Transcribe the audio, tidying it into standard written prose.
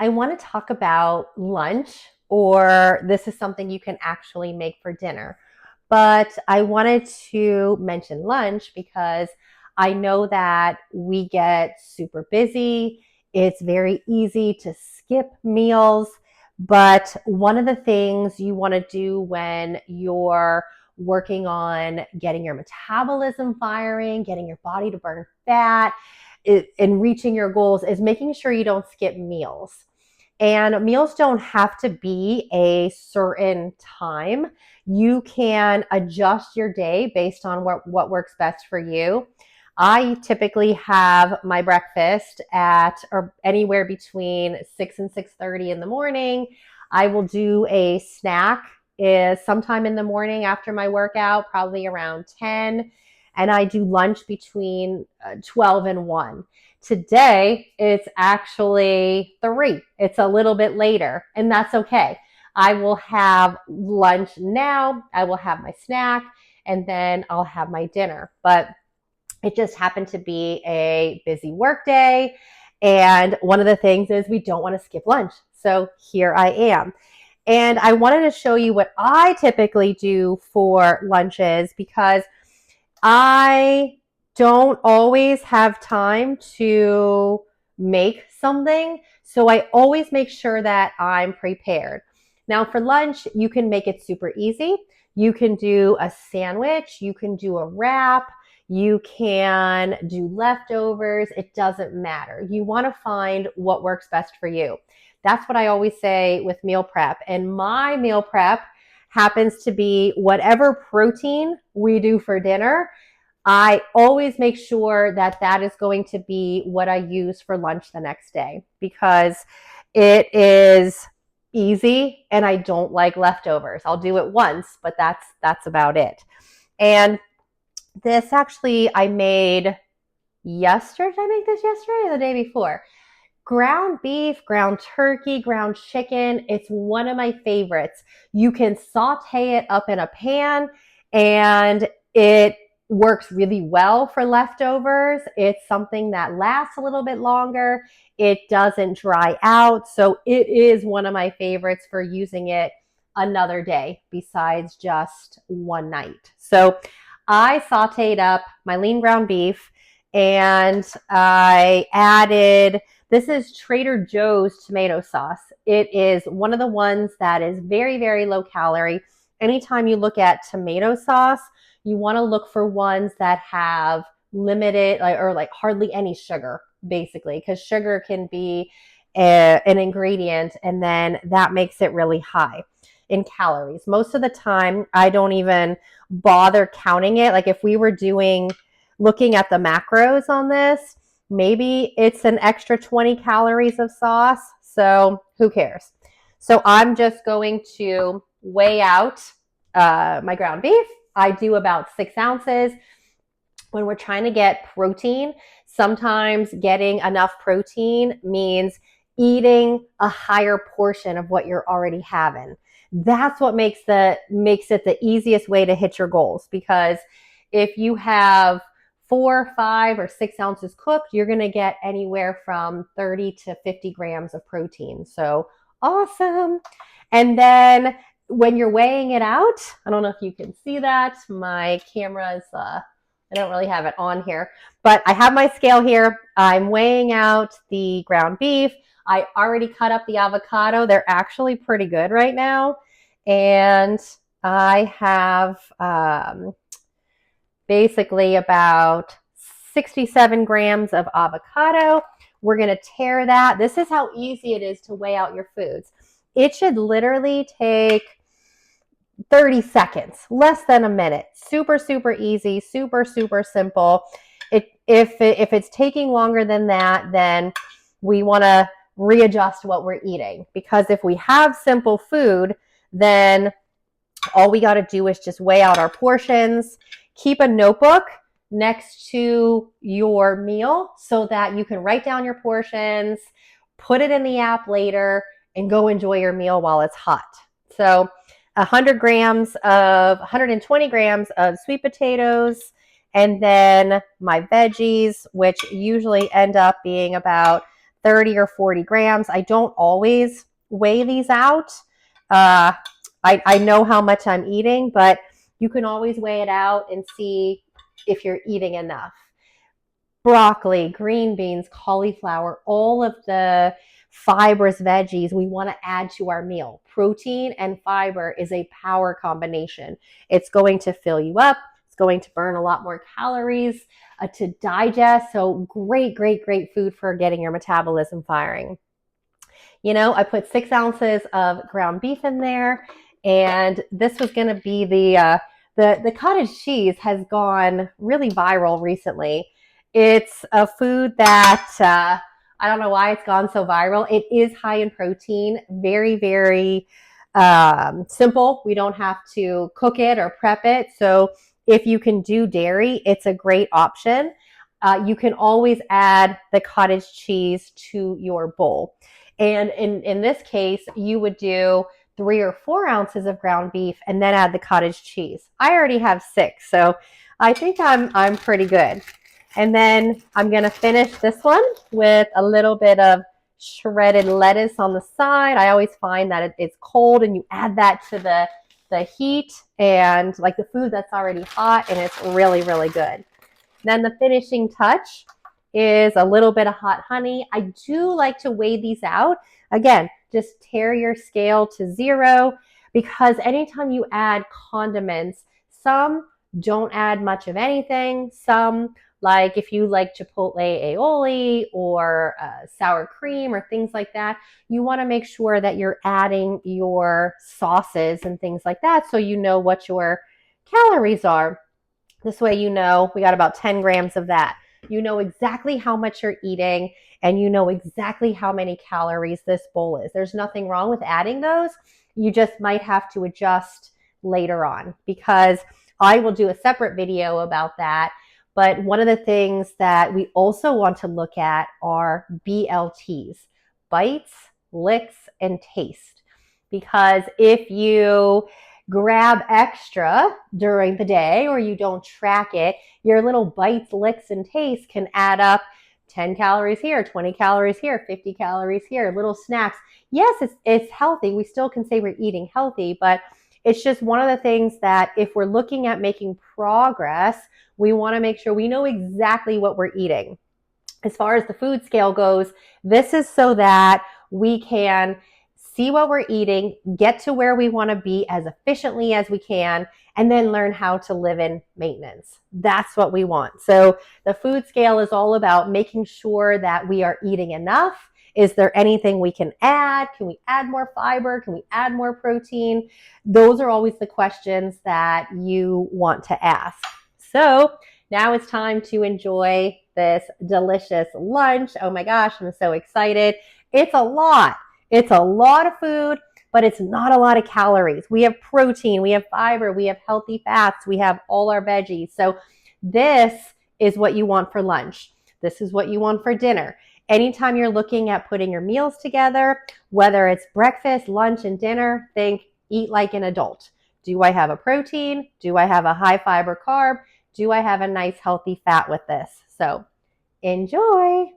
I want to talk about lunch, or this is something you can actually make for dinner. But I wanted to mention lunch because I know that we get super busy. It's very easy to skip meals. But one of the things you want to do when you're working on getting your metabolism firing, getting your body to burn fat, and reaching your goals is making sure you don't skip meals. And meals don't have to be a certain time. You can adjust your day based on what works best for you. I typically have my breakfast at or anywhere between 6 and 6:30 in the morning. I will do a snack is sometime in the morning after my workout, probably around 10, and I do lunch between 12 and 1. Today, it's actually 3. It's a little bit later, and that's okay. I will have lunch now, I will have my snack, and then I'll have my dinner. But it just happened to be a busy work day. And one of the things is we don't want to skip lunch. So here I am. And I wanted to show you what I typically do for lunches because I don't always have time to make something. So I always make sure that I'm prepared. Now for lunch, you can make it super easy. You can do a sandwich, you can do a wrap, you can do leftovers. It doesn't matter. You want to find what works best for you. That's what I always say with meal prep. And my meal prep happens to be whatever protein we do for dinner. I always make sure that that is going to be what I use for lunch the next day because it is easy and I don't like leftovers. I'll do it once, but that's about it. And this actually I made yesterday. Did I make this yesterday or the day before? Ground beef, ground turkey, ground chicken. It's one of my favorites. You can saute it up in a pan and it works really well for leftovers. It's something that lasts a little bit longer. It doesn't dry out. So it is one of my favorites for using it another day besides just one night. So I sauteed up my lean ground beef and I added, this is Trader Joe's tomato sauce. It is one of the ones that is very, very low calorie. Anytime you look at tomato sauce, you want to look for ones that have limited or hardly any sugar, basically, because sugar can be an ingredient and then that makes it really high in calories. Most of the time, I don't even bother counting it. Like if we were looking at the macros on this, maybe it's an extra 20 calories of sauce. So who cares? So I'm just going to weigh out my ground beef. I do about 6 ounces. When we're trying to get protein, sometimes getting enough protein means eating a higher portion of what you're already having. That's what makes it the easiest way to hit your goals, because if you have 4, 5, or 6 ounces cooked, you're going to get anywhere from 30 to 50 grams of protein. So awesome. And then when you're weighing it out, I don't know if you can see that. My camera is, I don't really have it on here, but I have my scale here. I'm weighing out the ground beef. I already cut up the avocado. They're actually pretty good right now. And I have basically about 67 grams of avocado. We're going to tear that. This is how easy it is to weigh out your foods. It should literally take 30 seconds, less than a minute. Super, super easy, super, super simple. If it's taking longer than that, then we want to readjust what we're eating. Because if we have simple food, then all we got to do is just weigh out our portions. Keep a notebook next to your meal so that you can write down your portions, put it in the app later, and go enjoy your meal while it's hot. So 120 grams of sweet potatoes, and then my veggies, which usually end up being about 30 or 40 grams. I don't always weigh these out. I know how much I'm eating, but you can always weigh it out and see if you're eating enough. Broccoli, green beans, cauliflower, all of the fibrous veggies we want to add to our meal. Protein and fiber is a power combination. It's going to fill you up. It's going to burn a lot more calories to digest. So great, great, great food for getting your metabolism firing. I put 6 ounces of ground beef in there, and this was going to be the cottage cheese has gone really viral recently. It's a food that I don't know why it's gone so viral. It is high in protein, very, very simple. We don't have to cook it or prep it. So if you can do dairy, it's a great option. You can always add the cottage cheese to your bowl. And in this case, you would do 3 or 4 ounces of ground beef and then add the cottage cheese. I already have 6, so I think I'm pretty good. And then I'm going to finish this one with a little bit of shredded lettuce on the side. I always find that it's cold and you add that to the heat and like the food that's already hot, and it's really, really good. Then the finishing touch is a little bit of hot honey. I do like to weigh these out. Again, just tear your scale to 0, because anytime you add condiments, some don't add much of anything. Some, like if you like chipotle aioli or sour cream or things like that, you want to make sure that you're adding your sauces and things like that so you know what your calories are. This way we got about 10 grams of that. You know exactly how much you're eating, and you know exactly how many calories this bowl is. There's nothing wrong with adding those. You just might have to adjust later on, because I will do a separate video about that. But one of the things that we also want to look at are BLTs, bites, licks, and taste. Because if you grab extra during the day or you don't track it, your little bites, licks, and tastes can add up 10 calories here, 20 calories here, 50 calories here, little snacks. Yes, it's healthy. We still can say we're eating healthy, but it's just one of the things that if we're looking at making progress, we want to make sure we know exactly what we're eating. As far as the food scale goes, this is so that we can see what we're eating, get to where we want to be as efficiently as we can, and then learn how to live in maintenance. That's what we want. So the food scale is all about making sure that we are eating enough. Is there anything we can add? Can we add more fiber? Can we add more protein? Those are always the questions that you want to ask. So now it's time to enjoy this delicious lunch. Oh my gosh, I'm so excited. It's a lot. It's a lot of food, but it's not a lot of calories. We have protein, we have fiber, we have healthy fats, we have all our veggies. So this is what you want for lunch. This is what you want for dinner. Anytime you're looking at putting your meals together, whether it's breakfast, lunch, and dinner, think eat like an adult. Do I have a protein? Do I have a high fiber carb? Do I have a nice healthy fat with this? So enjoy.